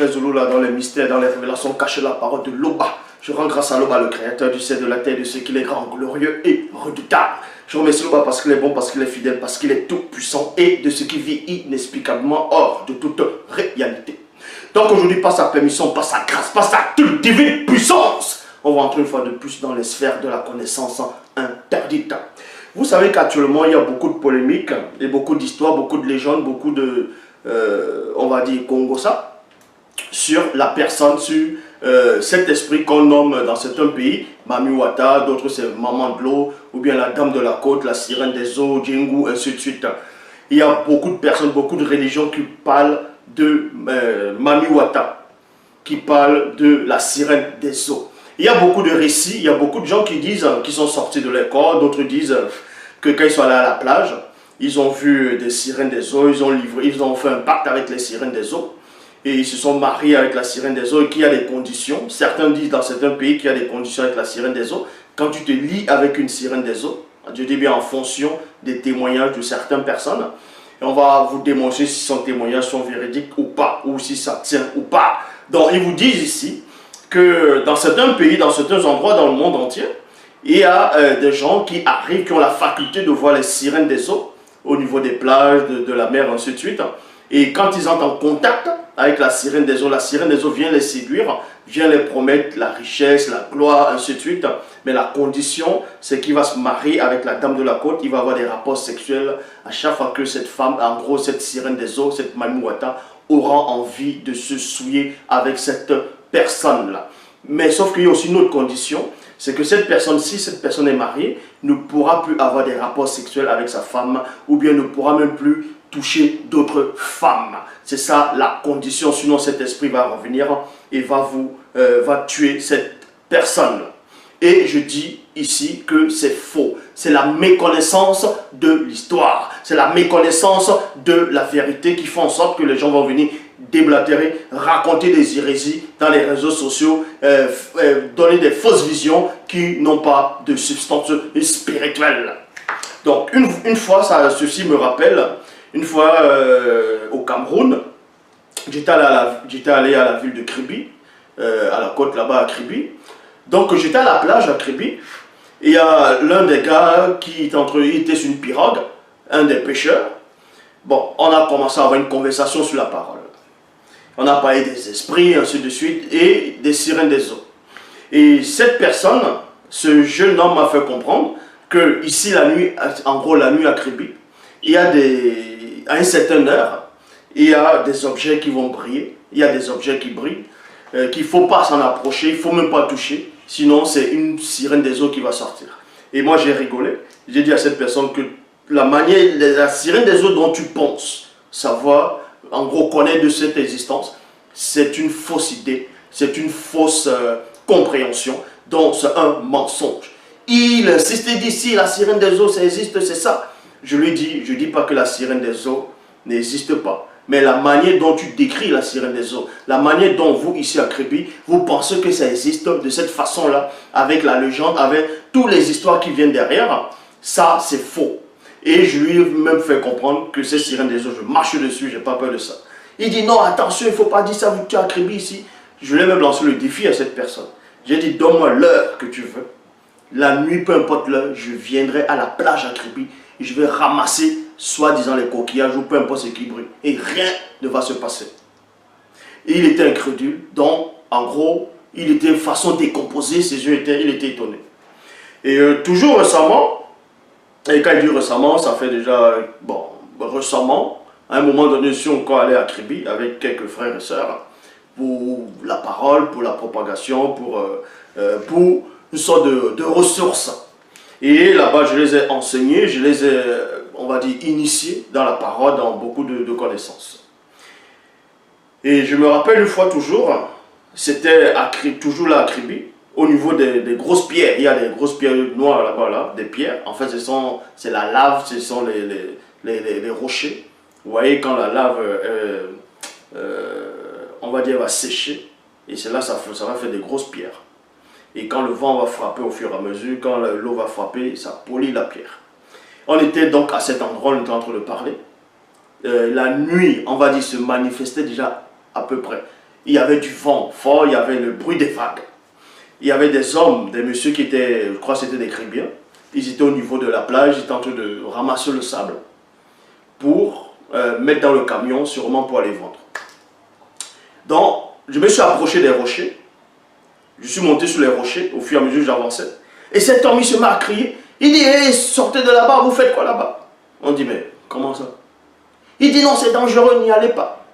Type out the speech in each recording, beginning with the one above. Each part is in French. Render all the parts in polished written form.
frère Zulu, là, dans les mystères, dans les révélations cachées la parole de Loba. Je rends grâce à Loba, le créateur du ciel, de la terre, de ce qu'il est grand, glorieux et redoutable. Je remercie Loba parce qu'il est bon, parce qu'il est fidèle, parce qu'il est tout puissant et de ce qui vit inexplicablement hors de toute réalité. Donc aujourd'hui, par sa permission, par sa grâce, par sa toute divine puissance, on va entrer une fois de plus dans les sphères de la connaissance interdite. Vous savez qu'actuellement, il y a beaucoup de polémiques et beaucoup d'histoires, beaucoup de légendes, beaucoup de, on va dire, Congosa, sur la personne, sur cet esprit qu'on nomme dans certains pays, Mami Wata, d'autres c'est Maman de l'eau, ou bien la Dame de la Côte, la Sirène des eaux, Djingu, ainsi de suite. Il y a beaucoup de personnes, beaucoup de religions qui parlent de Mami Wata, qui parlent de la Sirène des eaux. Il y a beaucoup de récits, il y a beaucoup de gens qui disent qu'ils sont sortis de leur corps, d'autres disent que quand ils sont allés à la plage, ils ont vu des sirènes des eaux, ils ont fait un pacte avec les sirènes des eaux, et ils se sont mariés avec la sirène des eaux, et qu'il y a des conditions. Certains disent dans certains pays qu'il y a des conditions avec la sirène des eaux. Quand tu te lis avec une sirène des eaux, je dis bien en fonction des témoignages de certaines personnes, et on va vous démontrer si son témoignage sont véridiques ou pas, ou si ça tient ou pas. Donc ils vous disent ici que dans certains pays, dans certains endroits dans le monde entier, il y a des gens qui arrivent, qui ont la faculté de voir les sirènes des eaux au niveau des plages, de la mer, ainsi de suite. Et quand ils entrent en contact avec la sirène des eaux vient les séduire, vient les promettre la richesse, la gloire, ainsi de suite. Mais la condition, c'est qu'il va se marier avec la Dame de la Côte, il va avoir des rapports sexuels à chaque fois que cette femme, en gros cette sirène des eaux, cette Mami Wata, aura envie de se souiller avec cette personne-là. Mais sauf qu'il y a aussi une autre condition, c'est que cette personne, si cette personne est mariée, ne pourra plus avoir des rapports sexuels avec sa femme, ou bien ne pourra même plus toucher d'autres femmes. C'est ça la condition, sinon cet esprit va revenir et va tuer cette personne. Et je dis ici que c'est faux. C'est la méconnaissance de l'histoire. C'est la méconnaissance de la vérité qui fait en sorte que les gens vont venir déblatérer, raconter des hérésies dans les réseaux sociaux, donner des fausses visions qui n'ont pas de substance spirituelle. Donc une fois, ceci me rappelle, une fois au Cameroun, j'étais allé à la ville de Kribi, à la côte là-bas à Kribi. Donc j'étais à la plage à Kribi, et il y a l'un des gars qui était sur une pirogue, un des pêcheurs. Bon, on a commencé à avoir une conversation sur la parole. On a parlé des esprits, ainsi de suite, et des sirènes des eaux. Et cette personne, ce jeune homme m'a fait comprendre que ici la nuit, en gros la nuit à Kribi, il y a à une certaine heure, il y a des objets qui vont briller, il y a des objets qui brillent, qu'il ne faut pas s'en approcher, il ne faut même pas toucher, sinon c'est une sirène des eaux qui va sortir. Et moi j'ai rigolé, j'ai dit à cette personne que la sirène des eaux dont tu penses savoir, en gros connaître de cette existence, c'est une fausse idée, c'est une fausse compréhension, donc c'est un mensonge. Il insiste et dit si la sirène des eaux ça existe, c'est ça. Je lui dis, je ne dis pas que la sirène des eaux n'existe pas. Mais la manière dont tu décris la sirène des eaux, la manière dont vous, ici à Kribi, vous pensez que ça existe de cette façon-là, avec la légende, avec toutes les histoires qui viennent derrière, ça c'est faux. Et je lui ai même fait comprendre que ces sirènes des eaux, je marche dessus, je n'ai pas peur de ça. Il dit non, attention, il ne faut pas dire ça, vous tu as Kribi ici. Je lui ai même lancé le défi à cette personne. J'ai dit, donne-moi l'heure que tu veux. La nuit, peu importe l'heure, je viendrai à la plage à Kribi et je vais ramasser soi-disant les coquillages ou peu importe ce qui brille. Et rien ne va se passer. Et il était incrédule. Donc, en gros, il était façon décomposée, ses yeux il était étonné. Et toujours récemment, et quand il dit récemment, ça fait déjà, bon, récemment, à un moment donné, je suis encore allé à Kribi avec quelques frères et sœurs pour la parole, pour la propagation, pour une sorte de ressources. Et là-bas, je les ai enseignés, je les ai, on va dire, initiés dans la parole, dans beaucoup de connaissances. Et je me rappelle une fois toujours, c'était toujours là à Kribi, au niveau des grosses pierres. Il y a des grosses pierres noires là-bas, là, des pierres. En fait, c'est la lave, ce sont les rochers. Vous voyez, quand la lave, on va dire, va sécher, et c'est là ça va faire des grosses pierres. Et quand le vent va frapper au fur et à mesure, quand l'eau va frapper, ça polit la pierre. On était donc à cet endroit, on était en train de parler. La nuit, on va dire, se manifestait déjà à peu près. il y avait du vent fort, il y avait le bruit des vagues. Il y avait des hommes, des messieurs qui étaient, je crois que c'était des Caribéens. Ils étaient au niveau de la plage, ils étaient en train de ramasser le sable pour mettre dans le camion, sûrement pour aller vendre. Donc, je me suis approché des rochers. Je suis monté sur les rochers au fur et à mesure que j'avançais. Et cet homme, il se met à crier. Il dit, hey, sortez de là-bas, vous faites quoi là-bas? On dit, mais comment ça? Il dit, non, c'est dangereux, n'y allez pas.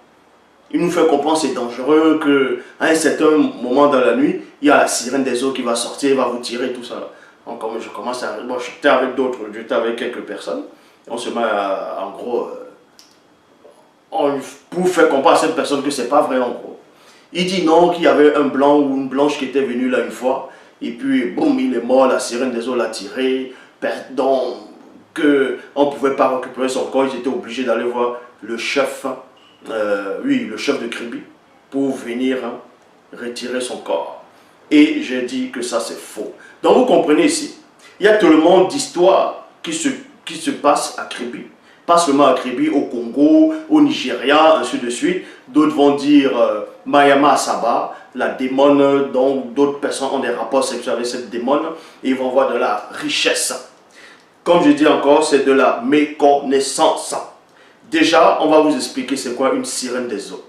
Il nous fait comprendre que c'est dangereux, qu'à un certain moment dans la nuit, il y a la sirène des eaux qui va sortir, va vous tirer, tout ça. Donc, comme je commence à... Bon, j'étais avec d'autres, j'étais avec quelques personnes. On se met à, en gros... pour faire comprendre à cette personne que c'est pas vrai en gros. Il dit non, qu'il y avait un blanc ou une blanche qui était venu là une fois, et puis boum, il est mort, la sirène des eaux l'a tiré, donc qu'on ne pouvait pas récupérer son corps, ils étaient obligés d'aller voir le chef, oui, le chef de Kribi, pour venir retirer son corps. Et j'ai dit que ça c'est faux. Donc vous comprenez ici, il y a tellement d'histoires qui se passent à Kribi, pas seulement à Kribi, au Congo, au Nigeria, ainsi de suite. D'autres vont dire Mayama Asaba, la démone, donc d'autres personnes ont des rapports sexuels avec cette démone et ils vont voir de la richesse. Comme je dis encore, c'est de la méconnaissance. Déjà, on va vous expliquer c'est quoi une sirène des eaux.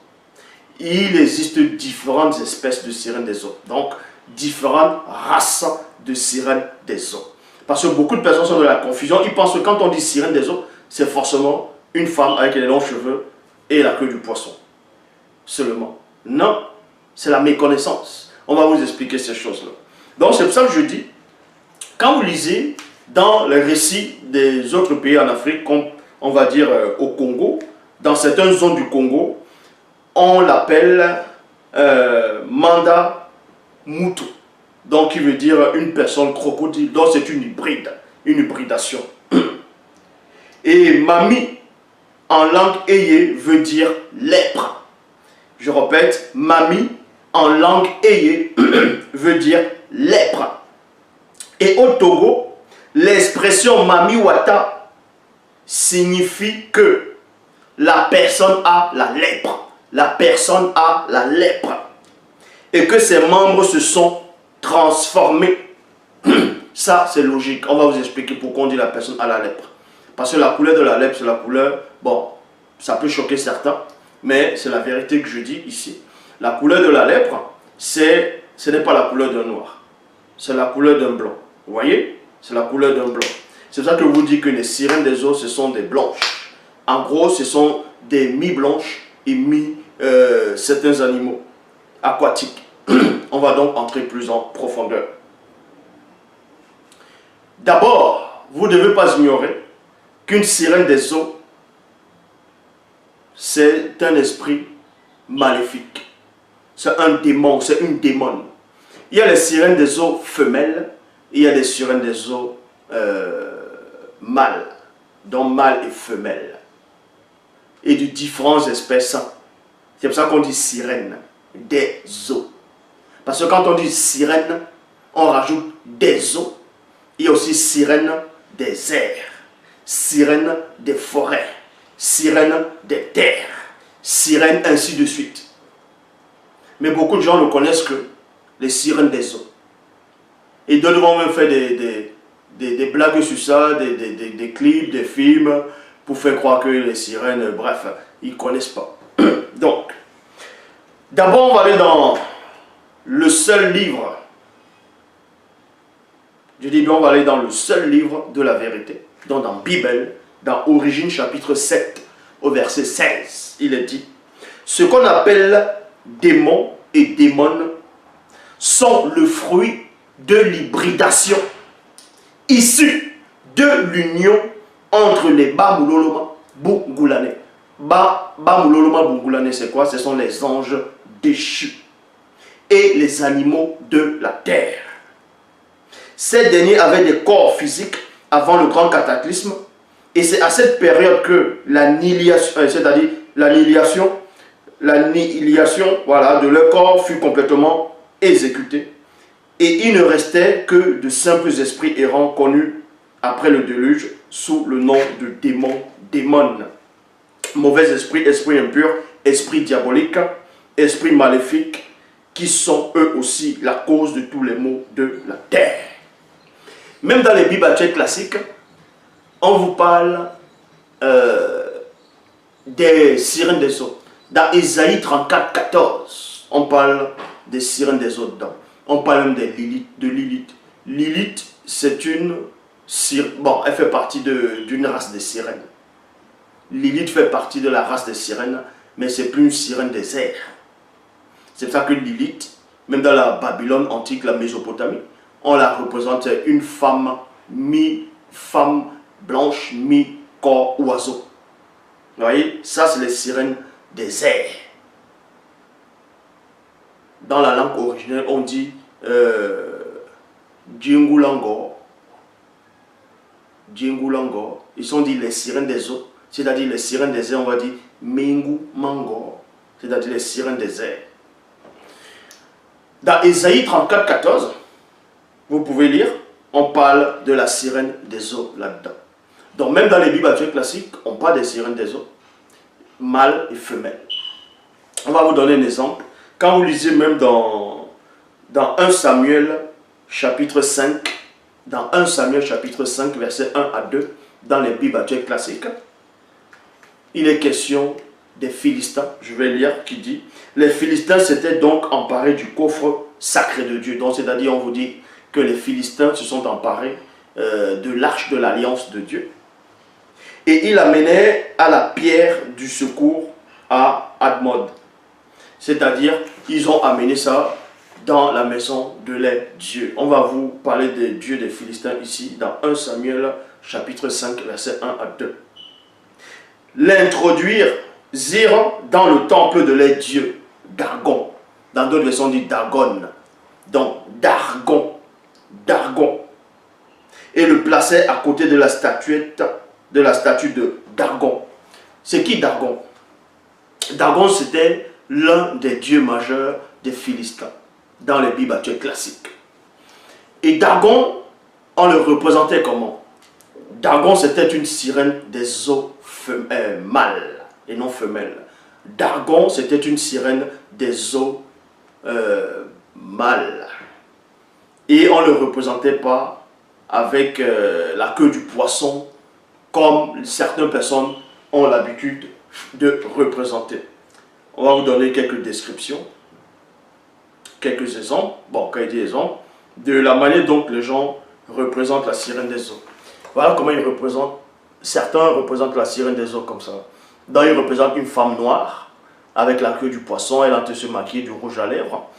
Il existe différentes espèces de sirènes des eaux, donc différentes races de sirènes des eaux. Parce que beaucoup de personnes sont dans la confusion, ils pensent que quand on dit sirène des eaux, c'est forcément une femme avec les longs cheveux et la queue du poisson. Seulement. Non, c'est la méconnaissance. On va vous expliquer ces choses-là. Donc c'est pour ça que je dis, quand vous lisez dans les récits des autres pays en Afrique, comme on va dire au Congo, dans certaines zones du Congo, on l'appelle Manda Mutu. Donc qui veut dire une personne crocodile. Donc c'est une hybride, une hybridation. Et Mami, en langue Eye, veut dire lèpre. Je répète, Mami, en langue Eye, veut dire lèpre. Et au Togo, l'expression Mami Wata signifie que la personne a la lèpre. La personne a la lèpre. Et que ses membres se sont transformés. Ça, c'est logique. On va vous expliquer pourquoi on dit la personne a la lèpre. Parce que la couleur de la lèpre, c'est la couleur, bon, ça peut choquer certains, mais c'est la vérité que je dis ici. La couleur de la lèpre, ce n'est pas la couleur d'un noir, c'est la couleur d'un blanc. Vous voyez? C'est la couleur d'un blanc. C'est ça que je vous dis que les sirènes des eaux, ce sont des blanches. En gros, ce sont des mi-blanches et certains animaux aquatiques. On va donc entrer plus en profondeur. D'abord, vous ne devez pas ignorer qu'une sirène des eaux, c'est un esprit maléfique. C'est un démon, c'est une démone. Il y a les sirènes des eaux femelles, et il y a des sirènes des eaux mâles, donc mâles et femelles. Et de différentes espèces. C'est pour ça qu'on dit sirène des eaux. Parce que quand on dit sirène, on rajoute des eaux. Il y a aussi sirène des airs, sirène des forêts, sirène des terres, sirène ainsi de suite. Mais beaucoup de gens ne connaissent que les sirènes des eaux. Et d'autres vont même faire des blagues sur ça, des clips, des films, pour faire croire que les sirènes, bref, ils ne connaissent pas. Donc, d'abord on va aller dans le seul livre. Je dis bien, on va aller dans le seul livre de la vérité. Donc dans Bible, dans Origine chapitre 7, au verset 16, il est dit, ce qu'on appelle démons et démones sont le fruit de l'hybridation issue de l'union entre les Bamuloloma Bungulane. Bamuloloma Bungulane, c'est quoi? Ce sont les anges déchus et les animaux de la terre. Ces derniers avaient des corps physiques avant le grand cataclysme. Et c'est à cette période que l'annihilation, c'est-à-dire l'annihilation, voilà, de leur corps fut complètement exécutée. Et il ne restait que de simples esprits errants connus après le déluge sous le nom de démons, démones. Mauvais esprit, esprit impur, esprit diabolique, esprits maléfiques qui sont eux aussi la cause de tous les maux de la terre. Même dans les Bibles actuelles classiques, on vous parle des sirènes des eaux. Dans Ésaïe 34, 14, on parle des sirènes des eaux dedans. On parle même des Lilith. Lilith, c'est une sirène. Bon, elle fait partie d'une race de sirènes. Lilith fait partie de la race des sirènes, mais c'est plus une sirène des airs. C'est pour ça que Lilith, même dans la Babylone antique, la Mésopotamie, on la représente une femme, mi-femme blanche, mi-corps oiseau. Vous voyez, ça c'est les sirènes des airs. Dans la langue originelle, on dit Djingulango. Djingulango. Ils sont dit les sirènes des eaux. C'est-à-dire les sirènes des airs, on va dire Mingu Mango. C'est-à-dire les sirènes des airs. Dans Ésaïe 34, 14, vous pouvez lire, on parle de la sirène des eaux là-dedans. Donc même dans les Bibles actuelles classiques, on parle des sirènes des eaux, mâles et femelles. On va vous donner un exemple. Quand vous lisez même dans 1 Samuel chapitre 5, dans 1 Samuel chapitre 5, versets 1 à 2, dans les Bibles actuelles classiques, il est question des Philistins. Je vais lire qui dit: les Philistins s'étaient donc emparés du coffre sacré de Dieu. Donc c'est-à-dire on vous dit que les Philistins se sont emparés de l'arche de l'alliance de Dieu. Et ils l'amenaient à la pierre du secours à Admod. C'est-à-dire, ils ont amené ça dans la maison de les dieux. On va vous parler des dieux des Philistins ici, dans 1 Samuel chapitre 5, versets 1 à 2. L'introduire dans le temple de les dieux, Dargon. Dans d'autres versions, on dit Dagon. Donc, Dargon. Et le plaçait à côté de la statue de Dargon. C'est qui Dargon? Dargon, c'était l'un des dieux majeurs des Philistins dans les Bibles actuelles classiques. Et Dargon, on le représentait comment? Dargon, c'était une sirène des eaux mâles et non femelles. Dargon, c'était une sirène des eaux mâles. Et on ne le représentait pas avec la queue du poisson, comme certaines personnes ont l'habitude de représenter. On va vous donner quelques descriptions, quelques exemples, bon, quand il dit exemples, de la manière dont les gens représentent la sirène des eaux. Voilà comment ils représentent. Certains représentent la sirène des eaux comme ça. Donc ils représentent une femme noire avec la queue du poisson, elle a se maquiller du rouge à lèvres.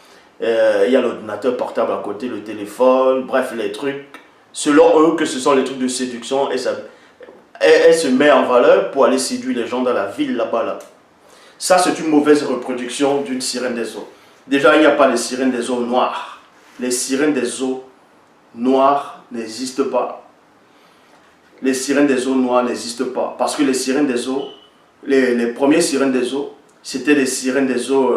Il y a l'ordinateur portable à côté, le téléphone, bref, les trucs. Selon eux, que ce sont les trucs de séduction, et elle se met en valeur pour aller séduire les gens dans la ville là-bas. Là. Ça, c'est une mauvaise reproduction d'une sirène des eaux. Déjà, il n'y a pas de sirène des eaux noires. Les sirènes des eaux noires n'existent pas. Les sirènes des eaux noires n'existent pas. Parce que les sirènes des eaux, les premières sirènes des eaux, c'était des sirènes des eaux...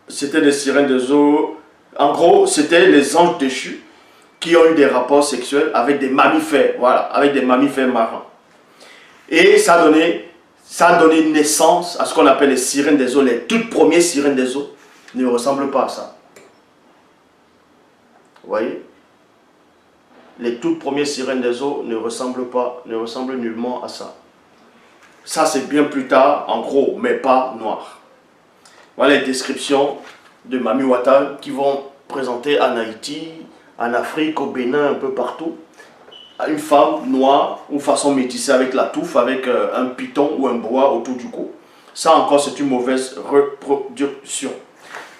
c'était des sirènes des eaux... En gros, c'était les anges déchus qui ont eu des rapports sexuels avec des mammifères. Voilà, avec des mammifères marins. Et ça a donné naissance à ce qu'on appelle les sirènes des eaux. Les toutes premières sirènes des eaux ne ressemblent pas à ça. Vous voyez? Les toutes premières sirènes des eaux ne ressemblent nullement à ça. Ça, c'est bien plus tard, en gros, mais pas noir. Voilà les descriptions de Mami Wata qui vont présenter en Haïti, en Afrique, au Bénin, un peu partout. Une femme noire ou façon métissée avec la touffe, avec un python ou un boa autour du cou. Ça encore, c'est une mauvaise reproduction.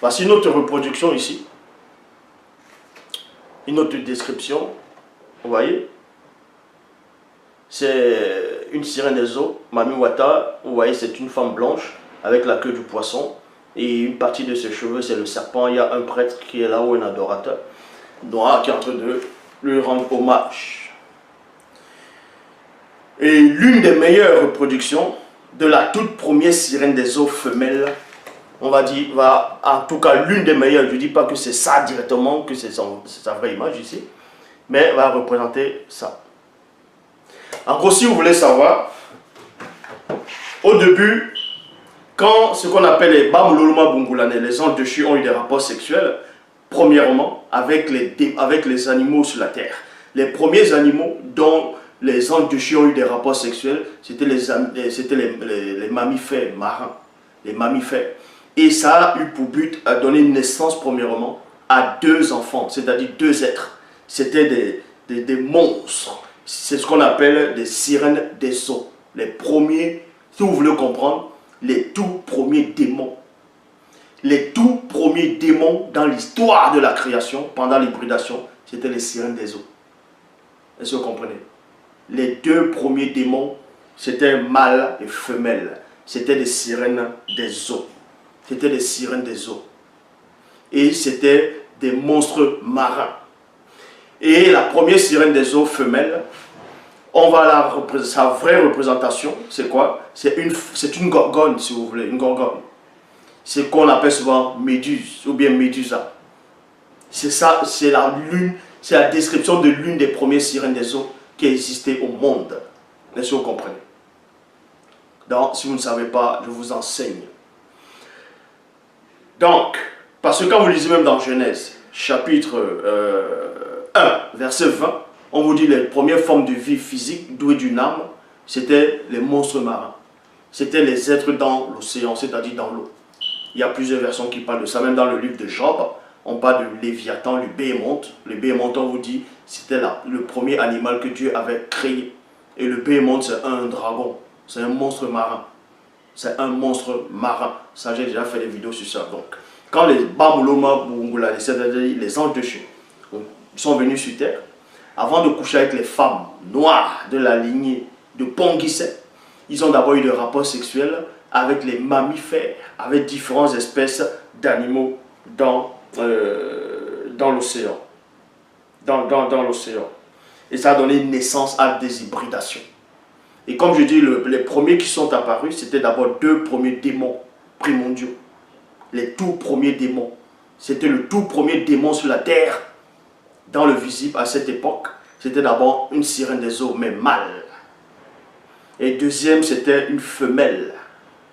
Voici une autre reproduction ici. Une autre description. Vous voyez? C'est une sirène des eaux, Mami Wata. Vous voyez, c'est une femme blanche avec la queue du poisson. Et une partie de ses cheveux, c'est le serpent. Il y a un prêtre qui est là, ou un adorateur noir qui est en train de lui rendre hommage. Et l'une des meilleures reproductions de la toute première sirène des eaux femelles, on va dire, en tout cas l'une des meilleures, je ne dis pas que c'est ça directement, que c'est sa vraie image ici, mais va représenter ça. En gros, si vous voulez savoir Au début, quand ce qu'on appelle les Bamuloloma Bungulane, les anges déchus ont eu des rapports sexuels, premièrement, avec les animaux sur la terre. Les premiers animaux dont les anges déchus ont eu des rapports sexuels, c'était les mammifères marins. Les mammifères. Et ça a eu pour but à donner naissance, premièrement, à 2 enfants, c'est-à-dire 2 êtres. C'était des monstres. C'est ce qu'on appelle des sirènes des eaux. Les premiers, si vous voulez comprendre, les tout premiers démons. Les tout premiers démons dans l'histoire de la création, pendant l'hybridation, c'était les sirènes des eaux. Est-ce que vous comprenez? Les 2 premiers démons, c'était mâle et femelle. C'était des sirènes des eaux. C'était des sirènes des eaux. Et c'était des monstres marins. Et la première sirène des eaux femelle, on va sa vraie représentation, c'est quoi? C'est une gorgone, si vous voulez, une gorgone. C'est qu'on appelle souvent Méduse, ou bien Médusa. C'est ça, c'est la description de l'une des premières sirènes des eaux qui a existé au monde. Est-ce que vous comprenez? Donc, si vous ne savez pas, je vous enseigne. Donc, parce que quand vous lisez même dans Genèse, chapitre 1, verset 20, on vous dit les premières formes de vie physique douées d'une âme, c'était les monstres marins. C'était les êtres dans l'océan, c'est-à-dire dans l'eau. Il y a plusieurs versions qui parlent de ça, même dans le livre de Job, on parle de Léviathan, le béhémonte. Le béhémonte, on vous dit, c'était le premier animal que Dieu avait créé. Et le béhémonte, c'est un dragon, c'est un monstre marin. C'est un monstre marin. Ça, j'ai déjà fait des vidéos sur ça. Donc, quand les Bamuloma Bungula, c'est-à-dire les anges déchus, sont venus sur terre, avant de coucher avec les femmes noires de la lignée de Ponguisset, ils ont d'abord eu des rapports sexuels avec les mammifères, avec différentes espèces d'animaux dans l'océan. Dans l'océan. Et ça a donné naissance à des hybridations. Et comme je dis, les premiers qui sont apparus, c'était d'abord 2 premiers démons primordiaux. Les tout premiers démons. C'était le tout premier démon sur la terre, dans le visible à cette époque. C'était d'abord une sirène des eaux, mais mâle. Et deuxième, c'était une femelle.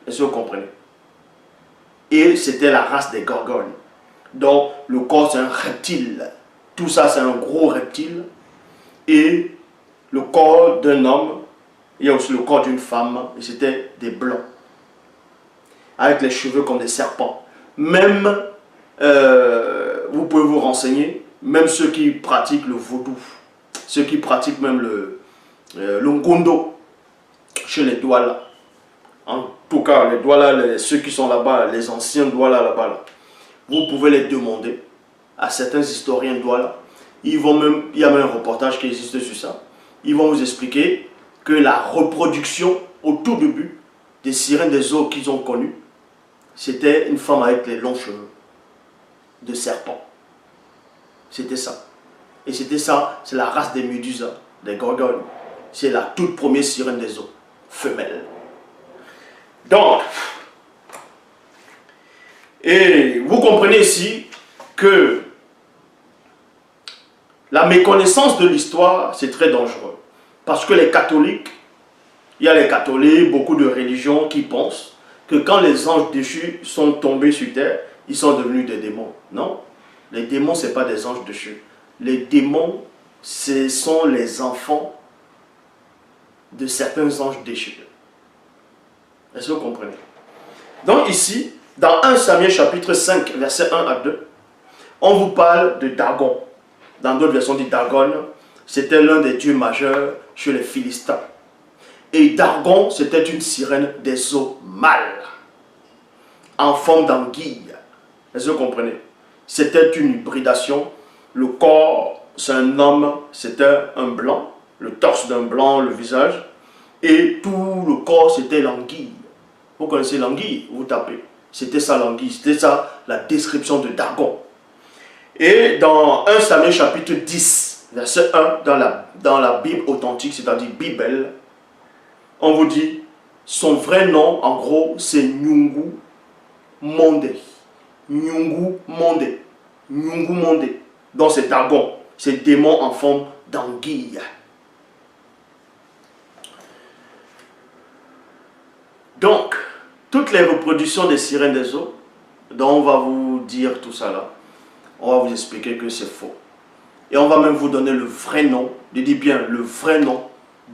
Est-ce que vous comprenez? Et c'était la race des gorgones. Donc, le corps, c'est un reptile. Tout ça, c'est un gros reptile. Et le corps d'un homme, il y a aussi le corps d'une femme, et c'était des blancs. Avec les cheveux comme des serpents. Même, vous pouvez vous renseigner, même ceux qui pratiquent le vaudou, ceux qui pratiquent même le ngondo, chez les Douala. En tout cas, les Douala, ceux qui sont là-bas, les anciens Douala là-bas, là, vous pouvez les demander à certains historiens Douala. Il y a même un reportage qui existe sur ça. Ils vont vous expliquer que la reproduction au tout début des sirènes des eaux qu'ils ont connues, c'était une femme avec les longs cheveux de serpent. C'était ça. Et c'était ça, c'est la race des médusas, des gorgones. C'est la toute première sirène des eaux, femelle. Donc, et vous comprenez ici que la méconnaissance de l'histoire, c'est très dangereux. Parce que les catholiques, il y a les catholiques, beaucoup de religions qui pensent que quand les anges déchus sont tombés sur terre, ils sont devenus des démons. Non, les démons, ce n'est pas des anges déchus. Les démons, ce sont les enfants de certains anges déchus. Est-ce que vous comprenez? Donc ici, dans 1 Samuel chapitre 5, versets 1 à 2, on vous parle de Dagon. Dans d'autres versions, dit Dagon, c'était l'un des dieux majeurs chez les Philistins. Et Dagon, c'était une sirène des eaux mâles, en forme d'anguille. Est-ce que vous comprenez? C'était une hybridation. Le corps, c'est un homme, c'était un blanc, le torse d'un blanc, le visage, et tout le corps, c'était l'anguille. Vous connaissez l'anguille, vous tapez. C'était ça l'anguille, c'était ça la description de Dagon. Et dans 1 Samuel chapitre 10, verset 1, dans la Bible authentique, c'est-à-dire Bible, on vous dit, son vrai nom, en gros, c'est Nyungu Monde. Nyungu Monde. Nyungu Monde. Donc c'est Dagon, c'est démon en forme d'anguille. Donc, toutes les reproductions des sirènes des eaux, dont on va vous dire tout ça là, on va vous expliquer que c'est faux. Et on va même vous donner le vrai nom, je dis bien le vrai nom,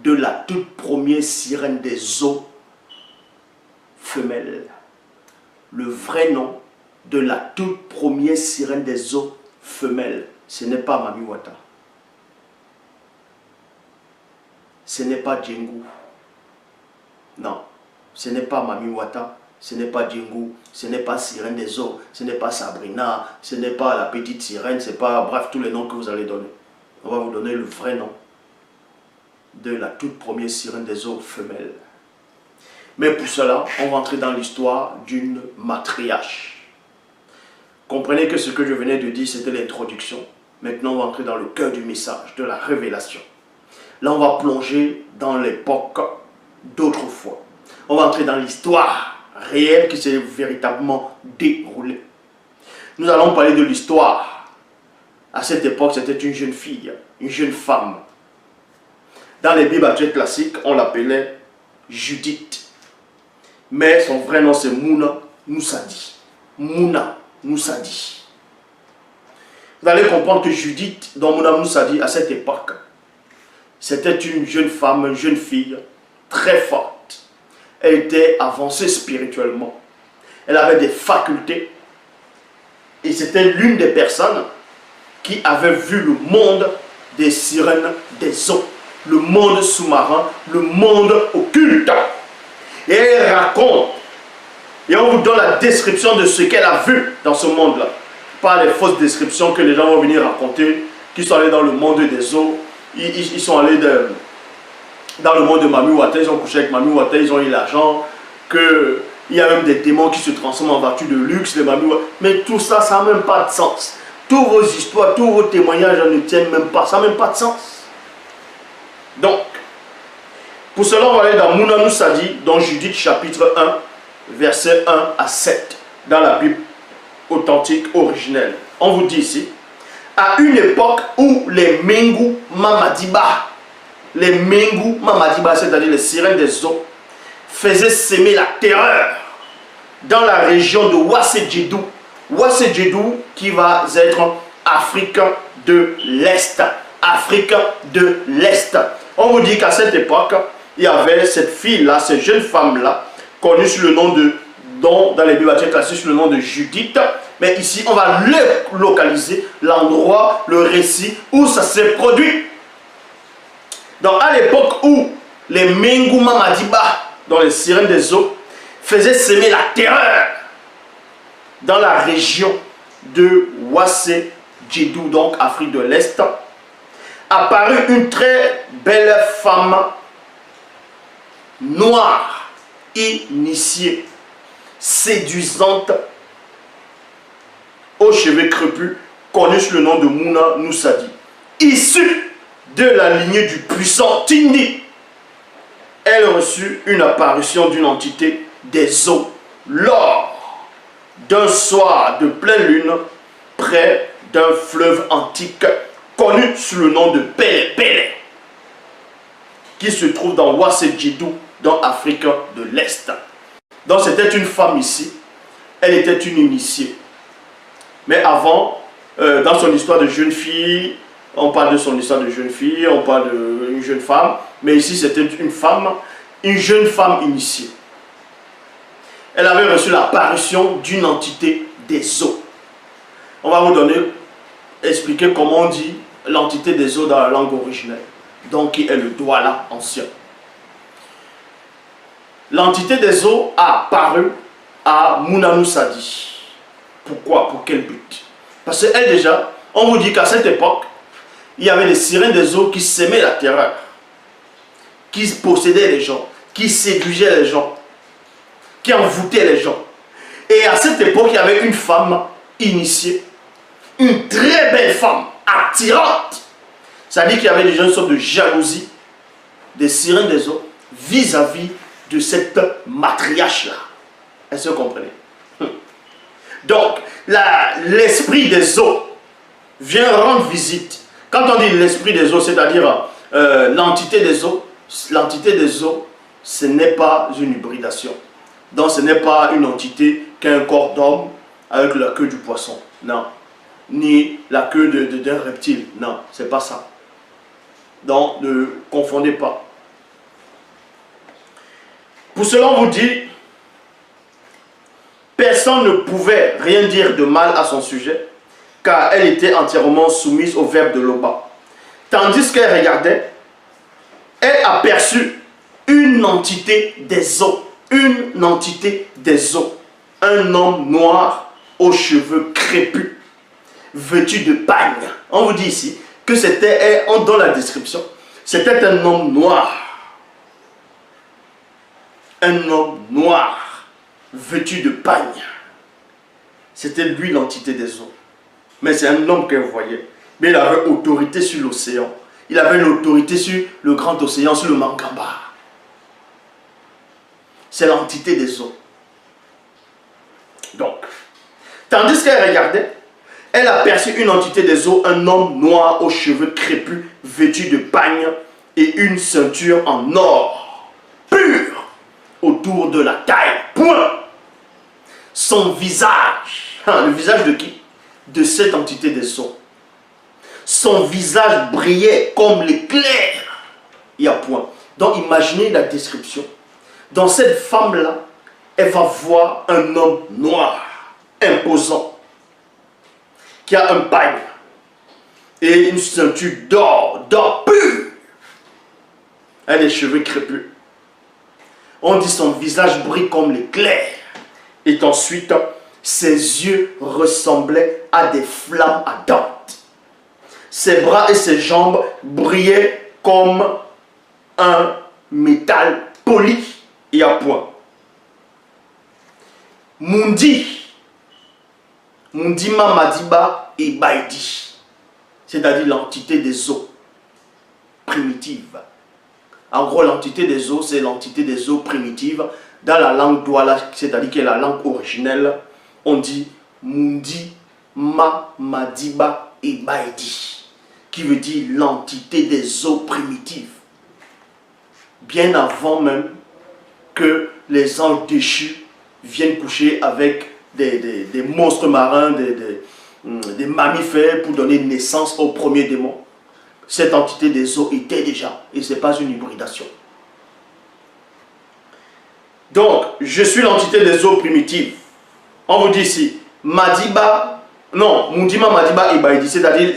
de la toute première sirène des eaux femelle. Le vrai nom de la toute première sirène des eaux femelle. Ce n'est pas Mami Wata. Ce n'est pas Djengou. Non, ce n'est pas Mami Wata. Ce n'est pas Djengou. Ce n'est pas Sirène des eaux. Ce n'est pas Sabrina. Ce n'est pas la petite sirène. C'est pas, bref, tous les noms que vous allez donner. On va vous donner le vrai nom de la toute première sirène des eaux femelle. Mais pour cela, on va entrer dans l'histoire d'une matriarche. Comprenez que ce que je venais de dire, c'était l'introduction. Maintenant, on va entrer dans le cœur du message, de la révélation. Là, on va plonger dans l'époque d'autrefois. On va entrer dans l'histoire réelle qui s'est véritablement déroulée. Nous allons parler de l'histoire. À cette époque, c'était une jeune fille, une jeune femme. Dans les Bibles actuelles classiques, on l'appelait Judith. Mais son vrai nom, c'est Mouna Moussadi. Mouna Moussadi. Vous allez comprendre que Judith, dont Mouna Moussadi, à cette époque, c'était une jeune femme, une jeune fille, très forte. Elle était avancée spirituellement. Elle avait des facultés. Et c'était l'une des personnes qui avait vu le monde des sirènes des eaux. Le monde sous-marin, le monde occulte. Et elle raconte, et on vous donne la description de ce qu'elle a vu dans ce monde-là. Pas les fausses descriptions que les gens vont venir raconter, qui sont allés dans le monde des eaux, ils sont allés dans le monde de Mami Wata, ils ont couché avec Mami Wata, ils ont eu l'argent, qu'il y a même des démons qui se transforment en voiture de luxe, les Mami Wata. Mais tout ça, ça n'a même pas de sens. Tous vos histoires, tous vos témoignages ne tiennent même pas, ça n'a même pas de sens. Donc, pour cela, on va aller dans Mouna Moussadi, dans Judith chapitre 1, versets 1 à 7, dans la Bible authentique originelle. On vous dit ici, à une époque où les Mengu Mamadiba, c'est-à-dire les sirènes des eaux, faisaient s'aimer la terreur dans la région de Wassedjedou. Wassedjedou qui va être Afrique de l'Est. Afrique de l'Est. On vous dit qu'à cette époque, il y avait cette fille-là, cette jeune femme-là, connue sous le nom de, dans les Bibles classiques, sous le nom de Judith. Mais ici, on va localiser l'endroit, le récit où ça s'est produit. Donc, à l'époque où les Mengu Mamadiba, dans les sirènes des eaux, faisaient s'aimer la terreur dans la région de Wassedjedou, donc Afrique de l'Est, apparut une très belle femme noire, initiée, séduisante, aux cheveux crépus, connue sous le nom de Mouna Moussadi, issue de la lignée du puissant Tindi. Elle reçut une apparition d'une entité des eaux lors d'un soir de pleine lune près d'un fleuve antique connu sous le nom de Pele Pele, qui se trouve dans Wassedjedou, dans Afrique de l'Est. Donc c'était une femme ici, elle était une initiée. Mais avant, dans son histoire de jeune fille, on parle de son histoire de jeune fille, on parle d'une jeune femme, mais ici c'était une femme, une jeune femme initiée. Elle avait reçu l'apparition d'une entité des eaux. On va vous expliquer comment on dit l'entité des eaux dans la langue originelle, donc qui est le Douala ancien. L'entité des eaux a apparu à Mouna Moussadi. Pourquoi? Pour quel but? Parce qu'elle déjà, on vous dit qu'à cette époque, il y avait des sirènes des eaux qui semaient la terreur, qui possédaient les gens, qui séduisaient les gens, qui envoûtaient les gens. Et à cette époque, il y avait une femme initiée, une très belle femme, attirante. C'est-à-dire qu'il y avait déjà une sorte de jalousie des sirènes des eaux vis-à-vis de cette matriarche-là. Est-ce que vous comprenez? Donc, l'esprit des eaux vient rendre visite. Quand on dit l'esprit des eaux, c'est-à-dire l'entité des eaux, ce n'est pas une hybridation. Donc ce n'est pas une entité qui a un corps d'homme avec la queue du poisson. Non. Ni la queue d'un reptile. Non, c'est pas ça. Donc ne confondez pas. Pour cela, on vous dit, personne ne pouvait rien dire de mal à son sujet, car elle était entièrement soumise au verbe de Loba. Tandis qu'elle regardait, elle aperçut une entité des eaux. Une entité des eaux. Un homme noir aux cheveux crépus, vêtu de pagne. On vous dit ici que c'était, dans la description, c'était un homme noir. Un homme noir, vêtu de pagne. C'était lui l'entité des eaux. Mais c'est un homme qu'elle voyait. Mais il avait autorité sur l'océan. Il avait l'autorité sur le grand océan, sur le Mangamba. C'est l'entité des eaux. Donc, tandis qu'elle regardait, elle aperçut une entité des eaux, un homme noir aux cheveux crépus, vêtu de pagne et une ceinture en or pur autour de la taille. Point. Son visage, le visage de qui? De cette entité des eaux. Son visage brillait comme l'éclair. Il y a point. Donc imaginez la description. Dans cette femme-là, elle va voir un homme noir, imposant, qui a un pagne et une ceinture d'or pur. Elle a des cheveux crépus. On dit son visage brille comme l'éclair. Et ensuite, ses yeux ressemblaient à des flammes ardentes. Ses bras et ses jambes brillaient comme un métal poli et à point. Mundi Madiba et Baidi, c'est-à-dire l'entité des eaux primitives. En gros, l'entité des eaux, c'est l'entité des eaux primitives. Dans la langue douala, c'est-à-dire qui est la langue originelle, on dit Mundi Madiba et Baidi, qui veut dire l'entité des eaux primitives. Bien avant même que les anges déchus viennent coucher avec des monstres marins, des mammifères pour donner naissance au premier démon. Cette entité des eaux était déjà, et ce n'est pas une hybridation. Donc, je suis l'entité des eaux primitives. On vous dit ici, Mundima Madiba et Baidi, c'est-à-dire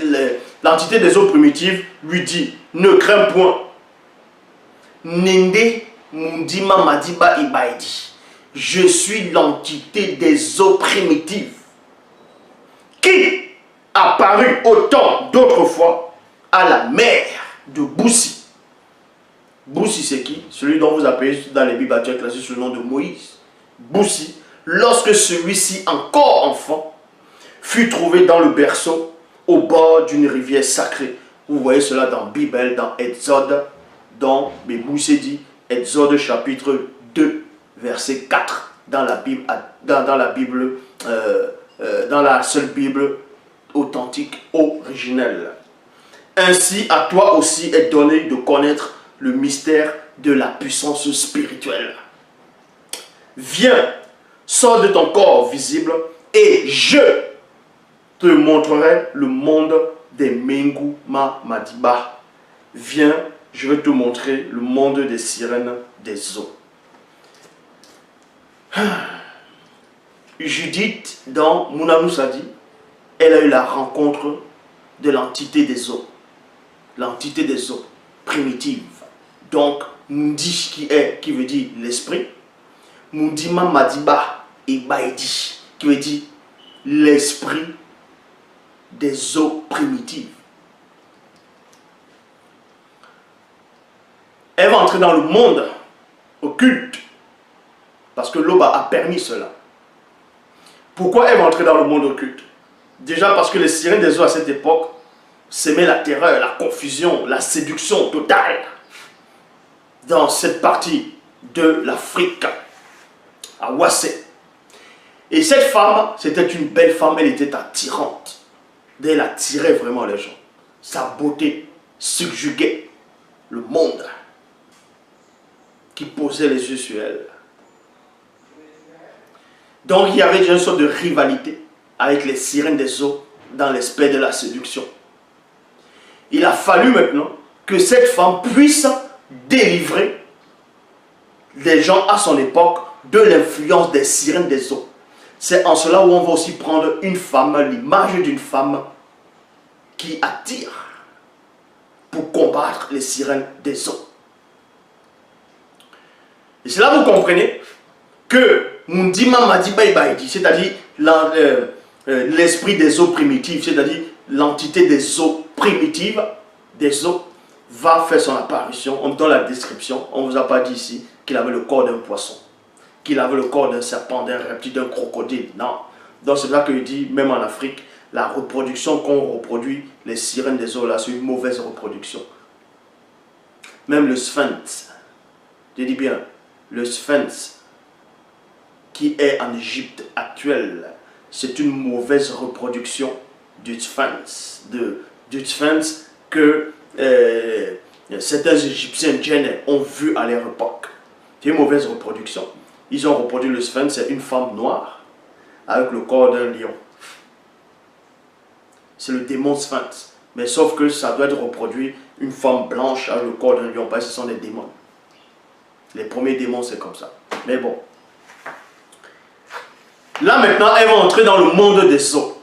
l'entité des eaux primitives lui dit, ne crains point. Ninde Mundima Madiba et Baidi. Je suis l'entité des eaux primitives qui apparut au temps d'autrefois à la mer de Boussi. Boussi, c'est qui? Celui dont vous appelez dans les Bibles actuelles classé sous le nom de Moïse. Boussi, lorsque celui-ci, encore enfant, fut trouvé dans le berceau au bord d'une rivière sacrée. Vous voyez cela dans la Bible, dans Exode, dans Boussi dit, Exode chapitre 2, verset 4, dans la Bible, dans la seule Bible authentique, originelle. Ainsi, à toi aussi est donné de connaître le mystère de la puissance spirituelle. Viens, sors de ton corps visible et je te montrerai le monde des Mengu Madiba. Viens, je vais te montrer le monde des sirènes des eaux. Judith, dans Mounamoussadi, elle a eu la rencontre de l'entité des eaux. L'entité des eaux primitive. Donc, Mundi qui veut dire l'esprit. Mundima Madiba et Baidi qui veut dire l'esprit des eaux primitives. Elle va entrer dans le monde occulte parce que Loba a permis cela. Pourquoi elle va entrer dans le monde occulte? Déjà parce que les sirènes des eaux à cette époque s'aimaient la terreur, la confusion, la séduction totale dans cette partie de l'Afrique, à Wassé. Et cette femme, c'était une belle femme, elle était attirante. Elle attirait vraiment les gens. Sa beauté subjuguait le monde qui posait les yeux sur elle. Donc il y avait déjà une sorte de rivalité avec les sirènes des eaux dans l'aspect de la séduction. Il a fallu maintenant que cette femme puisse délivrer les gens à son époque de l'influence des sirènes des eaux. C'est en cela où on va aussi prendre une femme, l'image d'une femme qui attire pour combattre les sirènes des eaux. Et c'est là que vous comprenez que Mundima Madiba Ibaïdi, c'est-à-dire l'esprit des eaux primitives, c'est-à-dire l'entité des eaux primitives, des eaux, va faire son apparition. On donne la description. On ne vous a pas dit ici qu'il avait le corps d'un poisson, qu'il avait le corps d'un serpent, d'un reptile, d'un crocodile. Non. Donc c'est là qu'il dit, même en Afrique, la reproduction qu'on reproduit, les sirènes des eaux, là, c'est une mauvaise reproduction. Même le sphinx, je dis bien, le sphinx qui est en Égypte actuelle, c'est une mauvaise reproduction du sphinx, du sphinx que certains Égyptiens djinns ont vu à leur époque. C'est une mauvaise reproduction. Ils ont reproduit le sphinx, c'est une femme noire avec le corps d'un lion. C'est le démon sphinx. Mais sauf que ça doit être reproduit une femme blanche avec le corps d'un lion, parce que ce sont des démons. Les premiers démons, c'est comme ça. Mais bon. Là maintenant, elle va entrer dans le monde des eaux,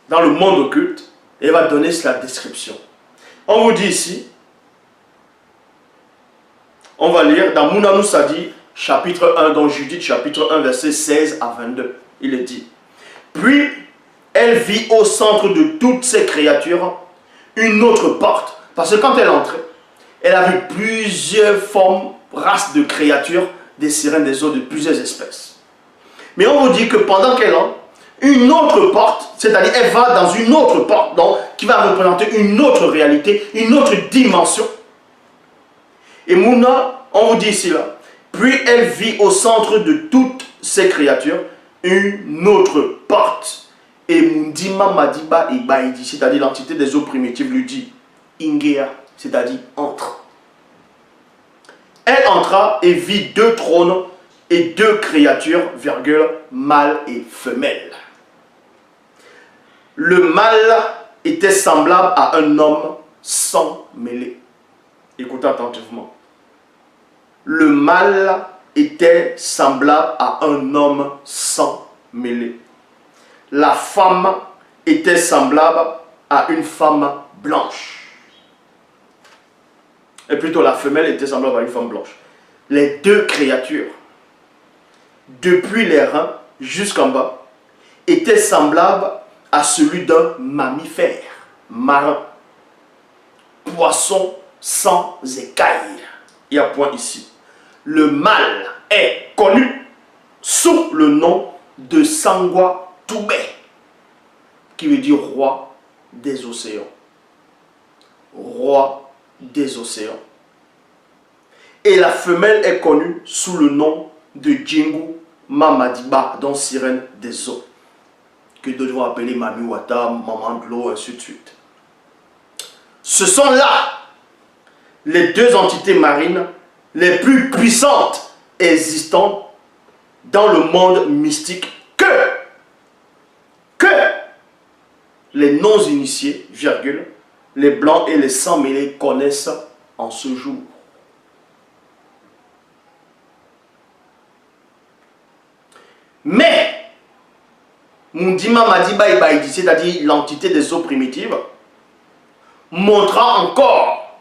dans le monde occulte, et elle va donner la description. On vous dit ici, on va lire dans Mouna Sadi, chapitre 1, dans Judith, chapitre 1, verset 16 à 22. Il est dit, puis elle vit au centre de toutes ces créatures une autre porte. Parce que quand elle entrait, elle a vu plusieurs formes, races de créatures, des sirènes des eaux de plusieurs espèces. Mais on vous dit que pendant qu'elle entre, une autre porte, c'est-à-dire elle va dans une autre porte, donc, qui va représenter une autre réalité, une autre dimension. Et Mouna, on vous dit ici là, puis elle vit au centre de toutes ces créatures une autre porte. Et Mundima Madiba Ibaïdi, c'est-à-dire l'entité des eaux primitives, lui dit Ingea, c'est-à-dire entre. Elle entra et vit deux trônes et deux créatures, virgule, mâle et femelle. Le mâle était semblable à un homme sans mêlée. Écoutez attentivement. Le mâle était semblable à un homme sans mêlée. La femme était semblable à une femme blanche. Et plutôt la femelle était semblable à une femme blanche. Les deux créatures, depuis les reins jusqu'en bas, étaient semblables à celui d'un mammifère marin, poisson sans écailles. Il y a un point ici. Le mâle est connu sous le nom de Sangwa Toubé, qui veut dire roi des océans. Roi des océans. Et la femelle est connue sous le nom de Djingu Mamadiba, donc sirène des eaux, que d'autres vont appeler Mami Wata, Maman de l'eau, ainsi de suite. Ce sont là les deux entités marines les plus puissantes existantes dans le monde mystique que les non-initiés, virgule, les blancs et les sans-mêlés connaissent en ce jour. Mais, Mundima Madiba Ibaïdi, c'est-à-dire l'entité des eaux primitives, montra encore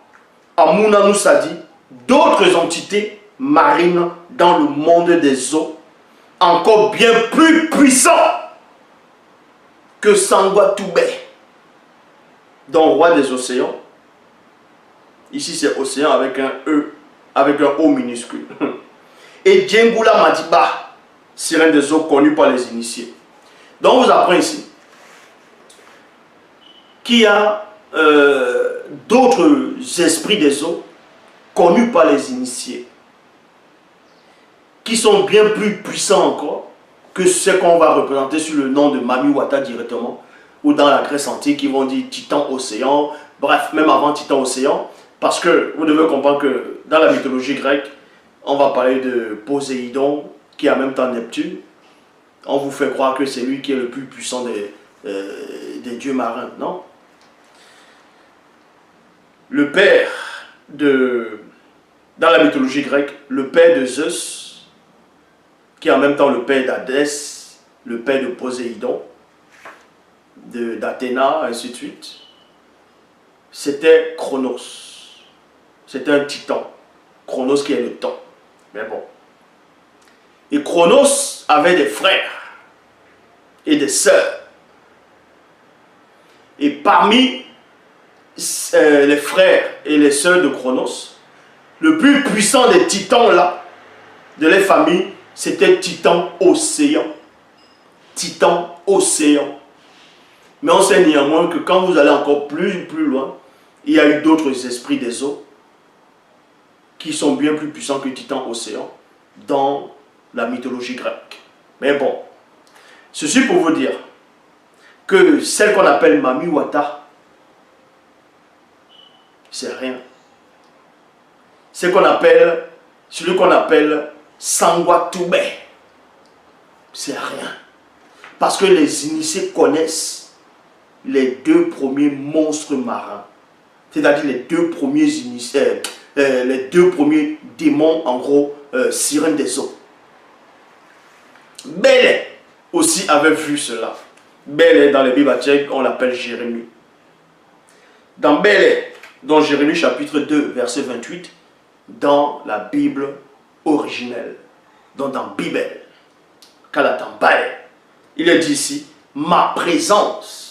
à Mouna Sadi d'autres entités marines dans le monde des eaux, encore bien plus puissants que Sangwa Toubé, donc roi des océans. Ici c'est océan avec un E, avec un O minuscule. Et Djengula Madiba, sirène des eaux connue par les initiés. Donc on vous apprend ici qu'il y a d'autres esprits des eaux connus par les initiés, qui sont bien plus puissants encore que ce qu'on va représenter sous le nom de Mami Wata directement, ou dans la Grèce antique, ils vont dire Titan Océan, bref, même avant Titan Océan, parce que vous devez comprendre que dans la mythologie grecque, on va parler de Poséidon, qui est en même temps Neptune, On vous fait croire que c'est lui qui est le plus puissant des dieux marins. Non. Le père dans la mythologie grecque, le père de Zeus, qui est en même temps le père d'Hadès, le père de Poséidon, d'Athéna, ainsi de suite, c'était Chronos. C'était un titan. Chronos qui est le temps. Mais bon. Et Chronos avait des frères et des sœurs. Et parmi les frères et les sœurs de Chronos, le plus puissant des titans là, de les familles, c'était Titan Océan. Titan Océan. Mais on sait néanmoins que quand vous allez encore plus loin, il y a eu d'autres esprits des eaux qui sont bien plus puissants que Titan Océan dans la mythologie grecque. Mais bon, ceci pour vous dire que celle qu'on appelle Mami Wata, c'est rien. Celui qu'on appelle Sangwa Toubé, c'est rien. Parce que les initiés connaissent les deux premiers monstres marins. C'est-à-dire les deux premiers initiés, les deux premiers démons, en gros, sirènes des eaux. Bélé aussi avait vu cela. Bélé, dans les Bibles tchèques, on l'appelle Jérémie. Dans Bélé, dans Jérémie chapitre 2, verset 28, dans la Bible originelle, donc dans Bible, Kalatambale, il est dit ici, ma présence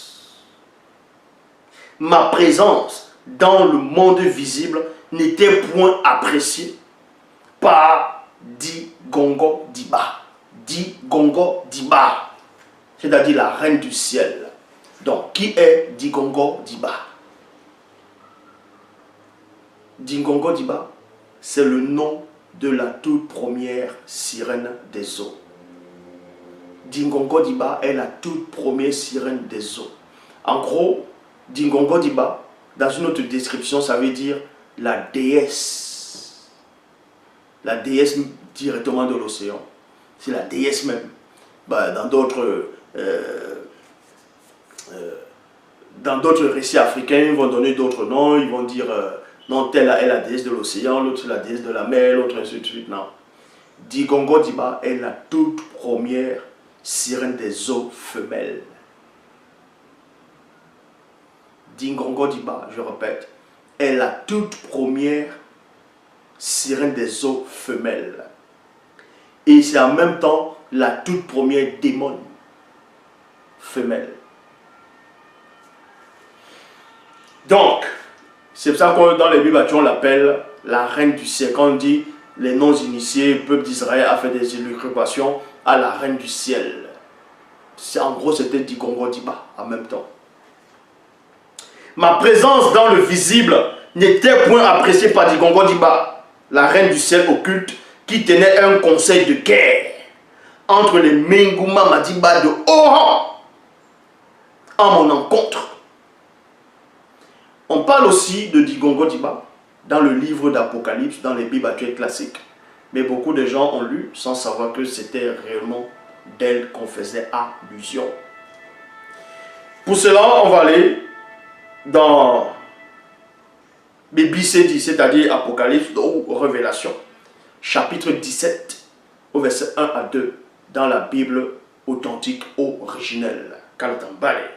dans le monde visible n'était point appréciée par Digongo Diba. Digongo Diba, c'est-à-dire la reine du ciel. Donc, qui est Digongo Diba? Digongo Diba, c'est le nom de la toute première sirène des eaux. Digongo Diba est la toute première sirène des eaux. En gros, Digongo Diba, dans une autre description, ça veut dire la déesse. La déesse directement de l'océan. C'est la déesse même. Dans d'autres récits africains, ils vont donner d'autres noms. Ils vont dire, non, telle est la déesse de l'océan, l'autre c'est la déesse de la mer, l'autre ainsi de suite. Non. Digongo Diba est la toute première sirène des eaux femelles. Digongo Diba, je répète, est la toute première sirène des eaux femelles. Et c'est en même temps la toute première démon femelle. Donc, c'est pour ça que dans les Bibles, on l'appelle la reine du ciel. Quand on dit les non-initiés, le peuple d'Israël a fait des élucubrations à la reine du ciel. En gros, c'était Digongo Diba en même temps. Ma présence dans le visible n'était point appréciée par Digongo Diba, la reine du ciel occulte, qui tenait un conseil de guerre entre les Menguma Madiba de Oran en mon encontre. On parle aussi de Digongo Diba dans le livre d'Apocalypse, dans les Bibles actuelles classiques. Mais beaucoup de gens ont lu sans savoir que c'était réellement d'elle qu'on faisait allusion. Pour cela, on va aller dans BBCD, c'est-à-dire Apocalypse ou Révélation, chapitre 17, au verset 1 à 2, dans la Bible authentique originelle. Kalatambale.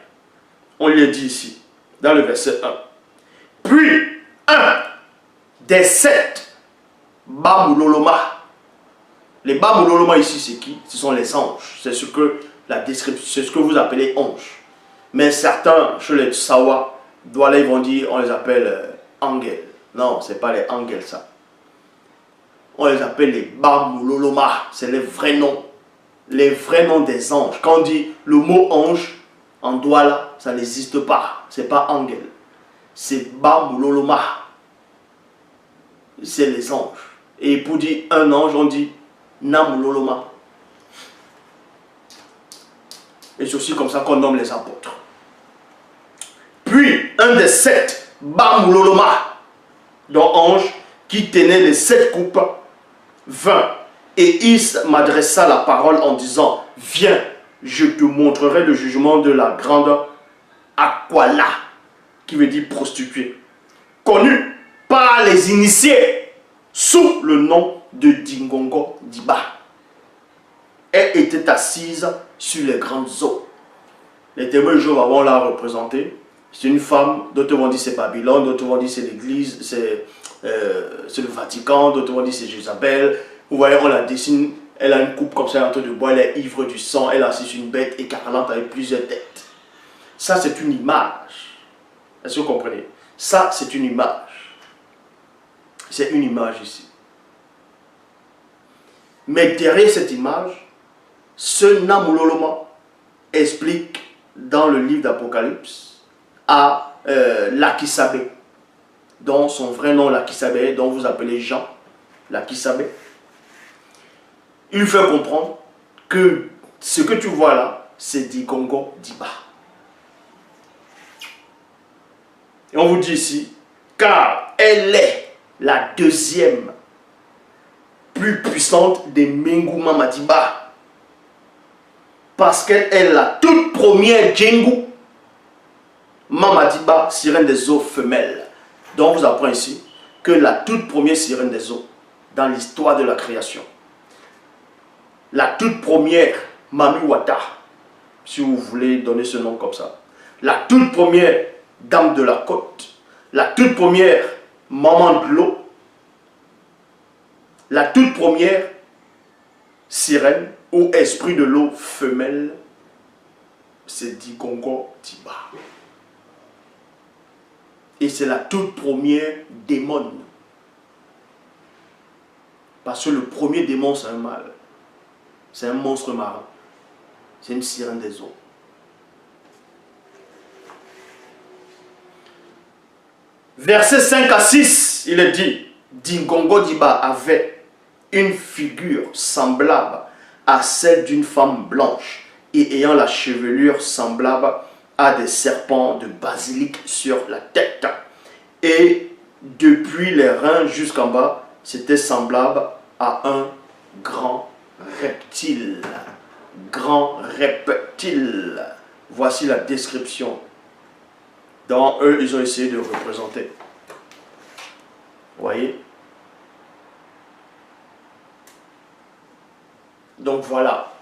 On lui dit ici, dans le verset 1. Puis, un des 7 Bamuloloma. Les Bamuloloma ici, c'est qui? Ce sont les anges. C'est ce que la description, c'est ce que vous appelez anges. Mais certains, chez les Sawa, ils vont dire, on les appelle angels. Non, ce n'est pas les angels, ça. On les appelle les Bamuloloma. C'est les vrais noms. Les vrais noms des anges. Quand on dit le mot ange, en Douala, ça n'existe pas. Ce n'est pas angel. C'est Bamuloloma. C'est les anges. Et pour dire un ange, on dit Namuloloma. Et c'est aussi comme ça qu'on nomme les apôtres. Puis, un des 7 Bamuloloma, dont ange, qui tenait les 7 coupes, vint Et il m'adressa la parole en disant, viens, je te montrerai le jugement de la grande Aquala, qui veut dire prostituée, connue par les initiés sous le nom de Dingongo Diba. Elle était assise sur les grandes eaux. Les témoins de Jéhovah vont la représenter. C'est une femme, d'autres vont dire c'est Babylone, d'autres vont dire c'est l'église, c'est le Vatican, d'autres vont dire c'est Jézabel. Vous voyez, on la dessine, elle a une coupe comme ça en train de boire, elle est ivre du sang, elle est assise sur une bête écarlate avec plusieurs têtes. Ça, c'est une image. Est-ce que vous comprenez? Ça, c'est une image. C'est une image ici. Mais derrière cette image, ce Namuloloma explique dans le livre d'Apocalypse à Lakisabé, dont son vrai nom Lakisabé, dont vous appelez Jean Lakisabé. Il fait comprendre que ce que tu vois là, c'est Dingongo Diba. Et on vous dit ici, car elle est la deuxième plus puissante des Mengu Mamadiba. Parce qu'elle est la toute première Djengu Mamadiba, sirène des eaux femelles. Donc on vous apprend ici que la toute première sirène des eaux dans l'histoire de la création, la toute première Mami Wata, si vous voulez donner ce nom comme ça, la toute première dame de la côte, la toute première maman de l'eau, la toute première sirène ou esprit de l'eau femelle, c'est Dingongo Diba. Et c'est la toute première démon. Parce que le premier démon, c'est un mâle. C'est un monstre marin. C'est une sirène des eaux. Versets 5 à 6, il est dit, Dingongo Diba avait une figure semblable à celle d'une femme blanche et ayant la chevelure semblable à des serpents de basilic sur la tête. Et depuis les reins jusqu'en bas, c'était semblable à un grand reptile. Grand reptile. Voici la description dont eux, ils ont essayé de représenter. Vous voyez? Donc voilà.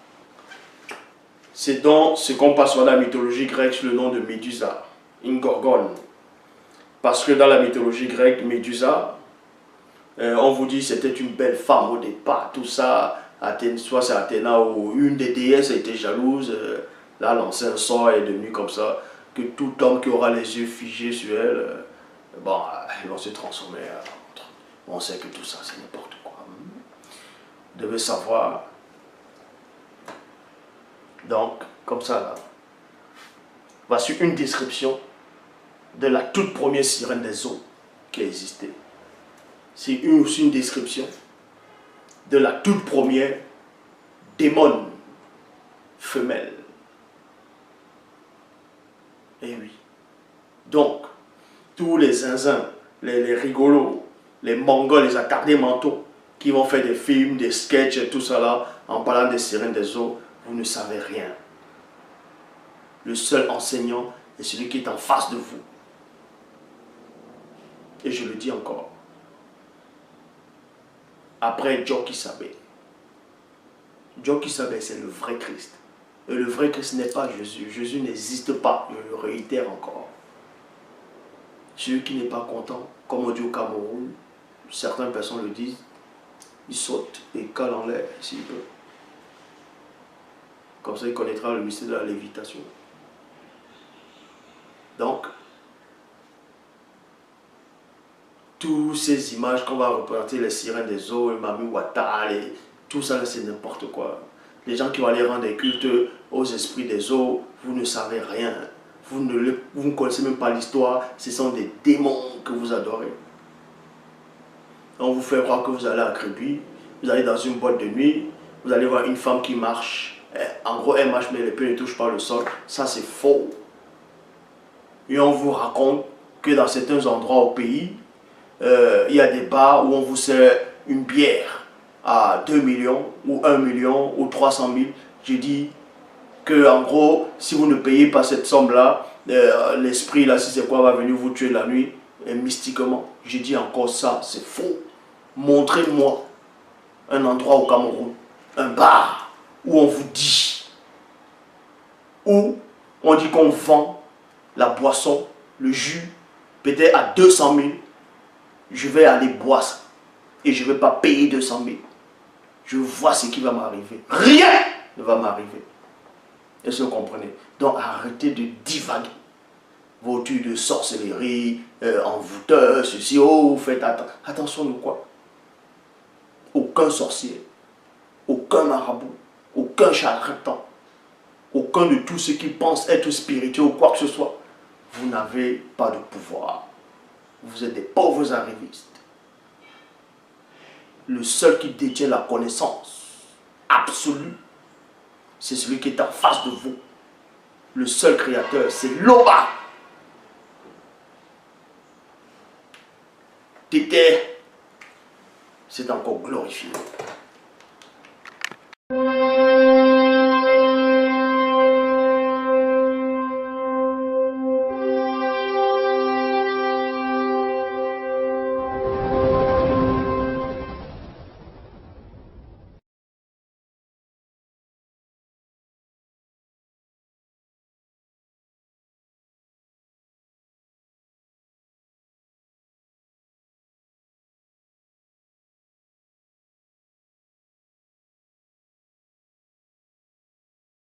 C'est dans ce qu'on passe dans la mythologie grecque sous le nom de Médusa, une gorgone. Parce que dans la mythologie grecque, Médusa, on vous dit que c'était une belle femme au départ, tout ça. Soit c'est Athéna ou une des déesses a été jalouse, là lancé un sort, elle est devenue comme ça, que tout homme qui aura les yeux figés sur elle, bon, ils vont se transformer en autre. On sait que tout ça c'est n'importe quoi. Vous devez savoir. Donc, comme ça là, voici une description de la toute première sirène des eaux qui a existé. C'est aussi une description de la toute première démon femelle. Et oui. Donc, tous les zinzins, les rigolos, les mongols, les attardés mentaux, qui vont faire des films, des sketchs et tout ça là, en parlant des sirènes des eaux, vous ne savez rien. Le seul enseignant est celui qui est en face de vous. Et je le dis encore. Après Jokisabe. Jokisabe, c'est le vrai Christ. Et le vrai Christ n'est pas Jésus. Jésus n'existe pas. Je le réitère encore. Celui qui n'est pas content, comme on dit au Cameroun, certaines personnes le disent, il saute et cale en l'air s'il peut. Comme ça, il connaîtra le mystère de la lévitation. Donc, toutes ces images qu'on va représenter, les sirènes des eaux, les Mami Wata, tout ça, c'est n'importe quoi. Les gens qui vont aller rendre des cultes aux esprits des eaux, vous ne savez rien. Vous ne connaissez même pas l'histoire. Ce sont des démons que vous adorez. On vous fait croire que vous allez à Créby, vous allez dans une boîte de nuit, vous allez voir une femme qui marche. En gros, elle marche, mais les pieds ne touchent pas le sol. Ça, c'est faux. Et on vous raconte que dans certains endroits au pays, il y a des bars où on vous sert une bière à 2 millions, ou 1 million, ou 300 000. J'ai dit que, en gros, si vous ne payez pas cette somme-là, l'esprit, là, si c'est quoi, va venir vous tuer la nuit, et mystiquement. J'ai dit encore ça, c'est faux. Montrez-moi un endroit au Cameroun, un bar, où on vous dit, où on dit qu'on vend la boisson, le jus, peut-être à 200 000. Je vais aller boire ça. Et je ne vais pas payer 200 000. Je vois ce qui va m'arriver. Rien ne va m'arriver. Est-ce que vous comprenez? Donc arrêtez de divaguer. Vos trucs de sorcellerie, envoûteur, ceci, oh, vous faites attention de quoi? Aucun sorcier, aucun marabout, aucun charlatan, aucun de tous ceux qui pensent être spirituels ou quoi que ce soit, vous n'avez pas de pouvoir. Vous êtes des pauvres arrivistes. Le seul qui détient la connaissance absolue, c'est celui qui est en face de vous. Le seul créateur, c'est Loba. Tété, c'est encore glorifié.